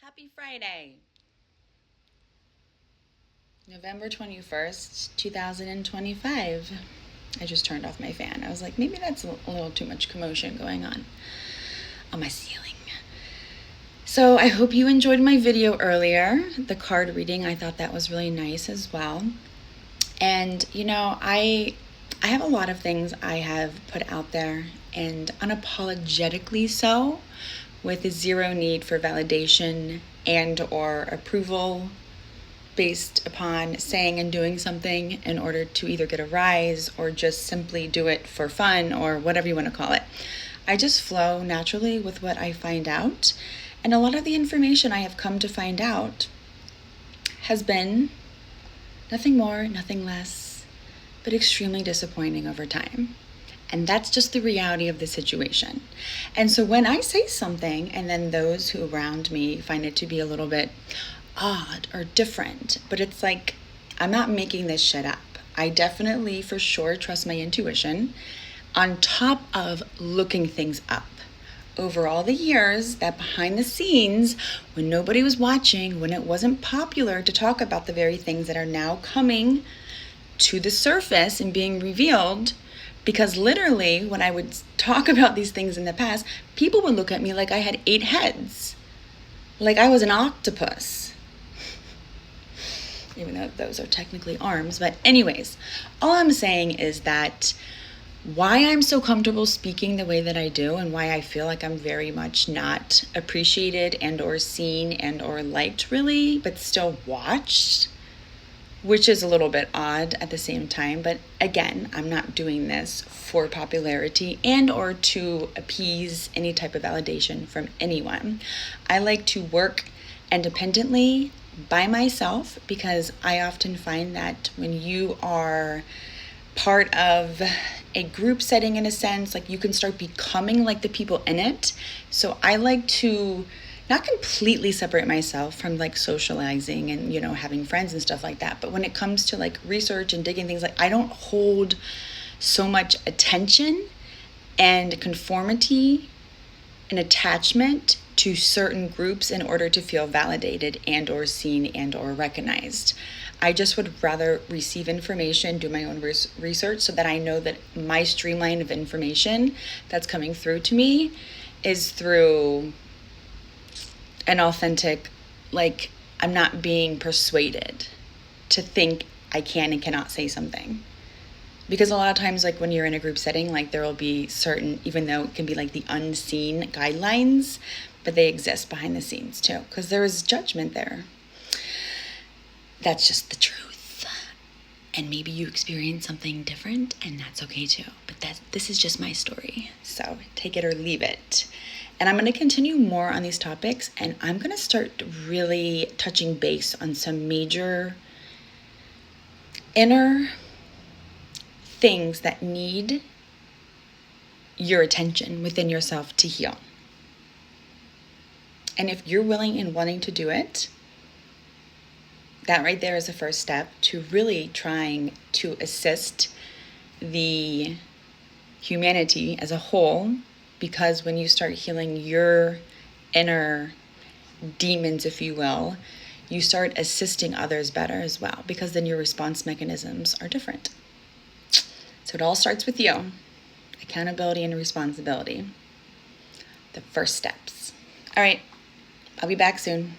Happy Friday! November 21st, 2025. I just turned off my fan. I was like, maybe that's a little too much commotion going on my ceiling. So I hope you enjoyed my video earlier, the card reading. I thought that was really nice as well. And I have a lot of things I have put out there, and unapologetically so, with zero need for validation and or approval based upon saying and doing something in order to either get a rise or just simply do it for fun or whatever you want to call it. I just flow naturally with what I find out, and a lot of the information I have come to find out has been nothing more, nothing less, but extremely disappointing over time. And that's just the reality of the situation. And so when I say something and then those who around me find it to be a little bit odd or different, but it's like, I'm not making this shit up. I definitely for sure trust my intuition on top of looking things up. Over all the years that behind the scenes, when nobody was watching, when it wasn't popular to talk about the very things that are now coming to the surface and being revealed, because literally when I would talk about these things in the past, people would look at me like I had 8 heads, like I was an octopus, even though those are technically arms. But anyways, all I'm saying is that why I'm so comfortable speaking the way that I do, and why I feel like I'm very much not appreciated and or seen and or liked really, but still watched, which is a little bit odd at the same time. But again, I'm not doing this for popularity and or to appease any type of validation from anyone. I like to work independently by myself, because I often find that when you are part of a group setting, in a sense, like you can start becoming like the people in it. So I like to not completely separate myself from like socializing and having friends and stuff like that, but when it comes to like research and digging things, like I don't hold so much attention and conformity and attachment to certain groups in order to feel validated and or seen and or recognized. I just would rather receive information, do my own research, so that I know that my streamline of information that's coming through to me is through an authentic, like I'm not being persuaded to think I can and cannot say something. Because a lot of times, like when you're in a group setting, like there will be certain, even though it can be like the unseen guidelines, but they exist behind the scenes too, because there is judgment there. That's just the truth. And maybe you experience something different, and that's okay too. But this is just my story. So take it or leave it. And I'm going to continue more on these topics, and I'm going to start really touching base on some major inner things that need your attention within yourself to heal. And if you're willing and wanting to do it, that right there is the first step to really trying to assist the humanity as a whole. Because when you start healing your inner demons, if you will, you start assisting others better as well, because then your response mechanisms are different. So it all starts with you. Accountability and responsibility. The first steps. All right, I'll be back soon.